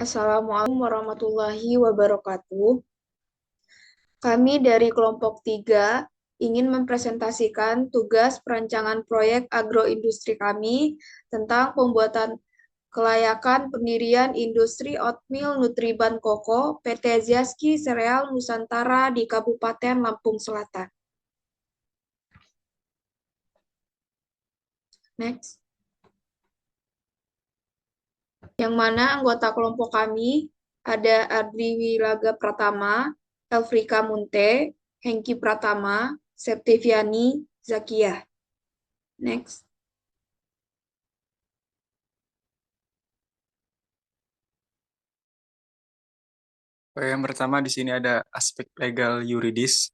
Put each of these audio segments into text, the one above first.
Assalamualaikum warahmatullahi wabarakatuh. Kami dari kelompok 3 ingin mempresentasikan tugas perancangan proyek agroindustri kami tentang pembuatan kelayakan pendirian industri oatmeal Nutriban Koko PT Zyaski Sereal Nusantara di Kabupaten Lampung Selatan. Next. Yang mana anggota kelompok kami ada Adri Wilaga Pratama, Elfrika Munte, Hengki Pratama, Septiviani, Zakiah. Next. Yang pertama di sini ada aspek legal yuridis,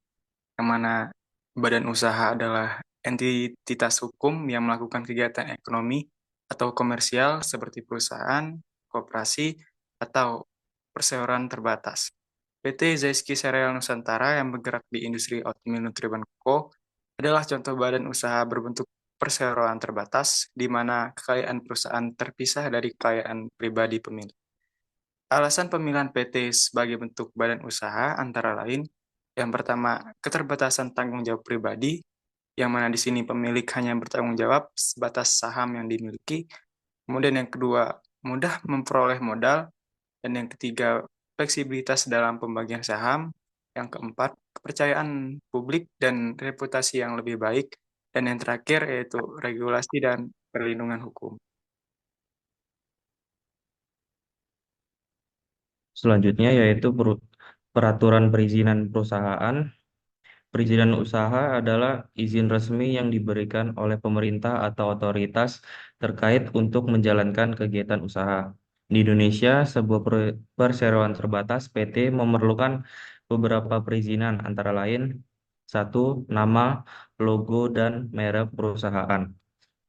yang mana badan usaha adalah entitas hukum yang melakukan kegiatan ekonomi atau komersial seperti perusahaan, koperasi, atau perseroan terbatas. PT Zaiski Sereal Nusantara yang bergerak di industri oatmeal Nutriban Co. adalah contoh badan usaha berbentuk perseroan terbatas, di mana kekayaan perusahaan terpisah dari kekayaan pribadi pemilik. Alasan pemilihan PT sebagai bentuk badan usaha antara lain, yang pertama, keterbatasan tanggung jawab pribadi, yang mana di sini pemilik hanya bertanggung jawab sebatas saham yang dimiliki. Kemudian yang kedua, mudah memperoleh modal. Dan yang ketiga, fleksibilitas dalam pembagian saham. Yang keempat, kepercayaan publik dan reputasi yang lebih baik. Dan yang terakhir yaitu regulasi dan perlindungan hukum. Selanjutnya yaitu peraturan perizinan perusahaan. Perizinan usaha adalah izin resmi yang diberikan oleh pemerintah atau otoritas terkait untuk menjalankan kegiatan usaha. Di Indonesia, sebuah perseroan terbatas PT memerlukan beberapa perizinan antara lain satu, nama, logo, dan merek perusahaan.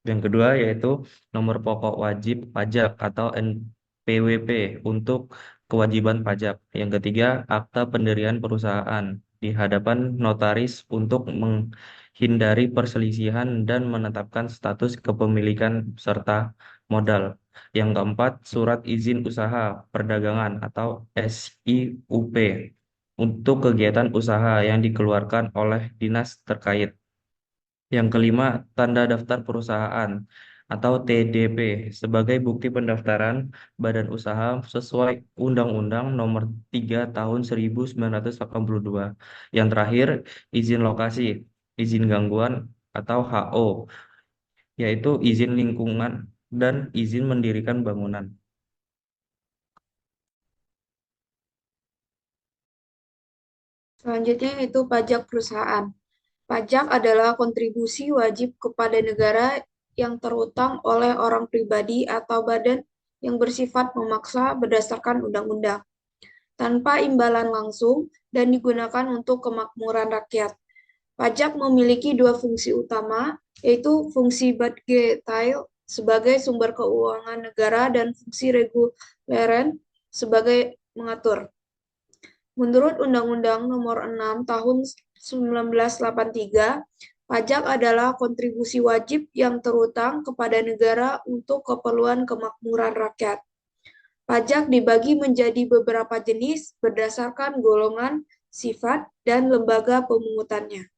Yang kedua yaitu nomor pokok wajib pajak atau NPWP untuk kewajiban pajak. Yang ketiga, akta pendirian perusahaan di hadapan notaris untuk menghindari perselisihan dan menetapkan status kepemilikan serta modal. Yang keempat, surat izin usaha perdagangan atau SIUP untuk kegiatan usaha yang dikeluarkan oleh dinas terkait. Yang kelima, tanda daftar perusahaan atau TDP sebagai bukti pendaftaran badan usaha sesuai Undang-Undang Nomor 3 Tahun 1982. Yang terakhir, izin lokasi, izin gangguan atau HO, yaitu izin lingkungan dan izin mendirikan bangunan. Selanjutnya yaitu pajak perusahaan. Pajak adalah kontribusi wajib kepada negara yang terutang oleh orang pribadi atau badan yang bersifat memaksa berdasarkan undang-undang, tanpa imbalan langsung dan digunakan untuk kemakmuran rakyat. Pajak memiliki dua fungsi utama, yaitu fungsi budgetail sebagai sumber keuangan negara dan fungsi reguleren sebagai mengatur. Menurut Undang-Undang Nomor 6 Tahun 1983, pajak adalah kontribusi wajib yang terutang kepada negara untuk keperluan kemakmuran rakyat. Pajak dibagi menjadi beberapa jenis berdasarkan golongan, sifat, dan lembaga pemungutannya.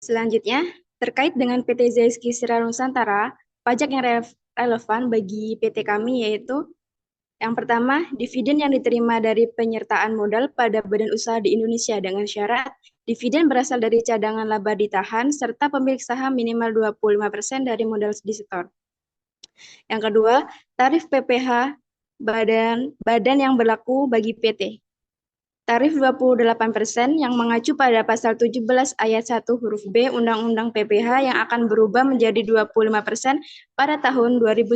Selanjutnya, terkait dengan PT Zaiski Sereal Nusantara, pajak yang relevan bagi PT kami yaitu yang pertama, dividen yang diterima dari penyertaan modal pada badan usaha di Indonesia dengan syarat dividen berasal dari cadangan laba ditahan serta pemilik saham minimal 25% dari modal disetor. Yang kedua, tarif PPh badan yang berlaku bagi PT. Tarif 28% yang mengacu pada pasal 17 ayat 1 huruf B Undang-Undang PPh yang akan berubah menjadi 25% pada tahun 2010.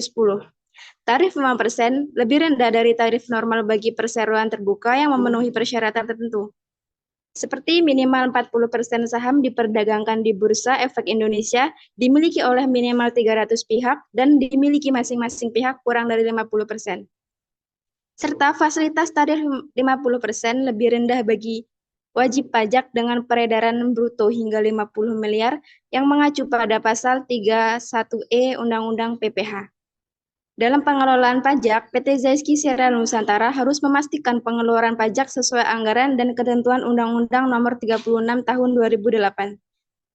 Tarif 5% lebih rendah dari tarif normal bagi perseroan terbuka yang memenuhi persyaratan tertentu. Seperti minimal 40% saham diperdagangkan di Bursa Efek Indonesia dimiliki oleh minimal 300 pihak dan dimiliki masing-masing pihak kurang dari 50%. Serta fasilitas tarif 50% lebih rendah bagi wajib pajak dengan peredaran bruto hingga 50 miliar yang mengacu pada pasal 31E Undang-Undang PPh. Dalam pengelolaan pajak, PT Zaiski Serial Nusantara harus memastikan pengeluaran pajak sesuai anggaran dan ketentuan Undang-Undang Nomor 36 Tahun 2008,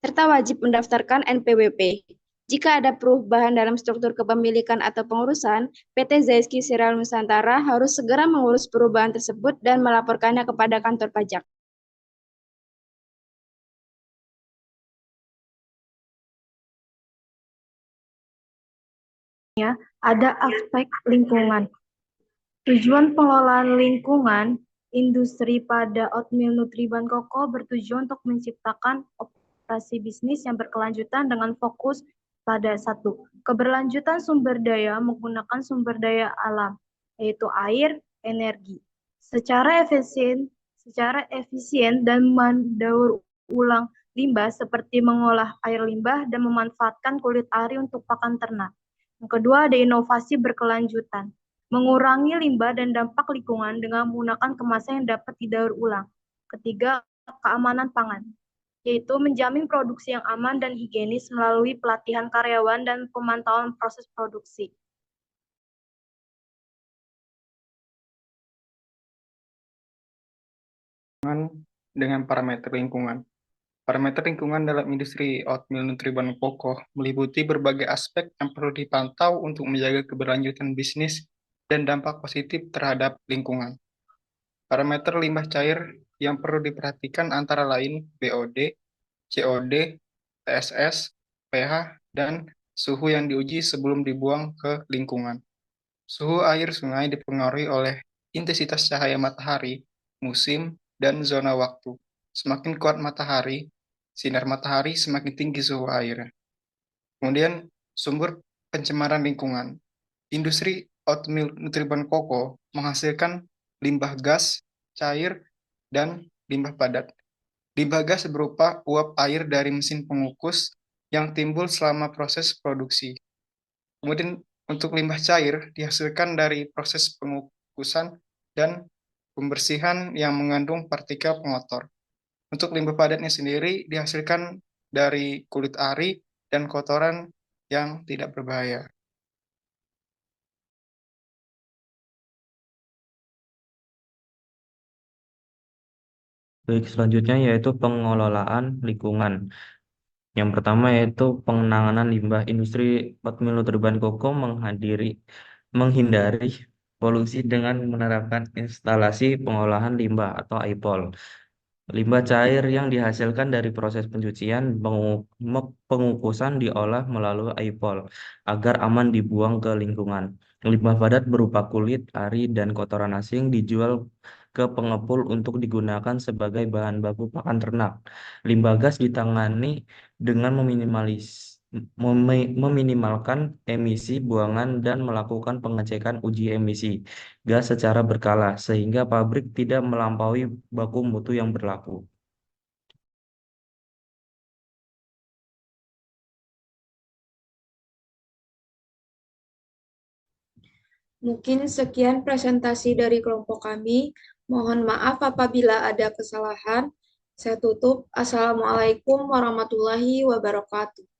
serta wajib mendaftarkan NPWP. Jika ada perubahan dalam struktur kepemilikan atau pengurusan, PT Zaiski Serial Nusantara harus segera mengurus perubahan tersebut dan melaporkannya kepada kantor pajak. Ada aspek lingkungan. Tujuan pengelolaan lingkungan industri pada oatmeal Nutriban Koko bertujuan untuk menciptakan operasi bisnis yang berkelanjutan dengan fokus pada satu, keberlanjutan sumber daya menggunakan sumber daya alam, yaitu air, energi, secara efisien dan mendaur ulang limbah seperti mengolah air limbah dan memanfaatkan kulit ari untuk pakan ternak. Yang kedua, ada inovasi berkelanjutan, mengurangi limbah dan dampak lingkungan dengan menggunakan kemasan yang dapat didaur ulang. Ketiga, keamanan pangan, yaitu menjamin produksi yang aman dan higienis melalui pelatihan karyawan dan pemantauan proses produksi. Dengan parameter lingkungan. Parameter lingkungan dalam industri oatmeal Nutriban Koko meliputi berbagai aspek yang perlu dipantau untuk menjaga keberlanjutan bisnis dan dampak positif terhadap lingkungan. Parameter limbah cair yang perlu diperhatikan antara lain BOD, COD, TSS, pH, dan suhu yang diuji sebelum dibuang ke lingkungan. Suhu air sungai dipengaruhi oleh intensitas cahaya matahari, musim, dan zona waktu. Semakin kuat matahari, sinar matahari semakin tinggi suhu air. Kemudian sumber pencemaran lingkungan. Industri oatmeal Nutriban Koko menghasilkan limbah gas, cair, dan limbah padat. Limbah gas berupa uap air dari mesin pengukus yang timbul selama proses produksi. Kemudian untuk limbah cair dihasilkan dari proses pengukusan dan pembersihan yang mengandung partikel pengotor. Untuk limbah padatnya sendiri dihasilkan dari kulit ari dan kotoran yang tidak berbahaya. Baik, selanjutnya yaitu pengelolaan lingkungan. Yang pertama yaitu penanganan limbah. Industri oatmeal Nutriban Koko menghindari polusi dengan menerapkan instalasi pengolahan limbah atau IPOL. Limbah cair yang dihasilkan dari proses pencucian pengukusan diolah melalui IPOL agar aman dibuang ke lingkungan. Limbah padat berupa kulit, ari, dan kotoran asing dijual ke pengepul untuk digunakan sebagai bahan baku pakan ternak. Limbah gas ditangani dengan meminimalkan emisi buangan dan melakukan pengecekan uji emisi gas secara berkala sehingga pabrik tidak melampaui baku mutu yang berlaku. Mungkin sekian presentasi dari kelompok kami. Mohon maaf apabila ada kesalahan. Saya tutup. Assalamualaikum warahmatullahi wabarakatuh.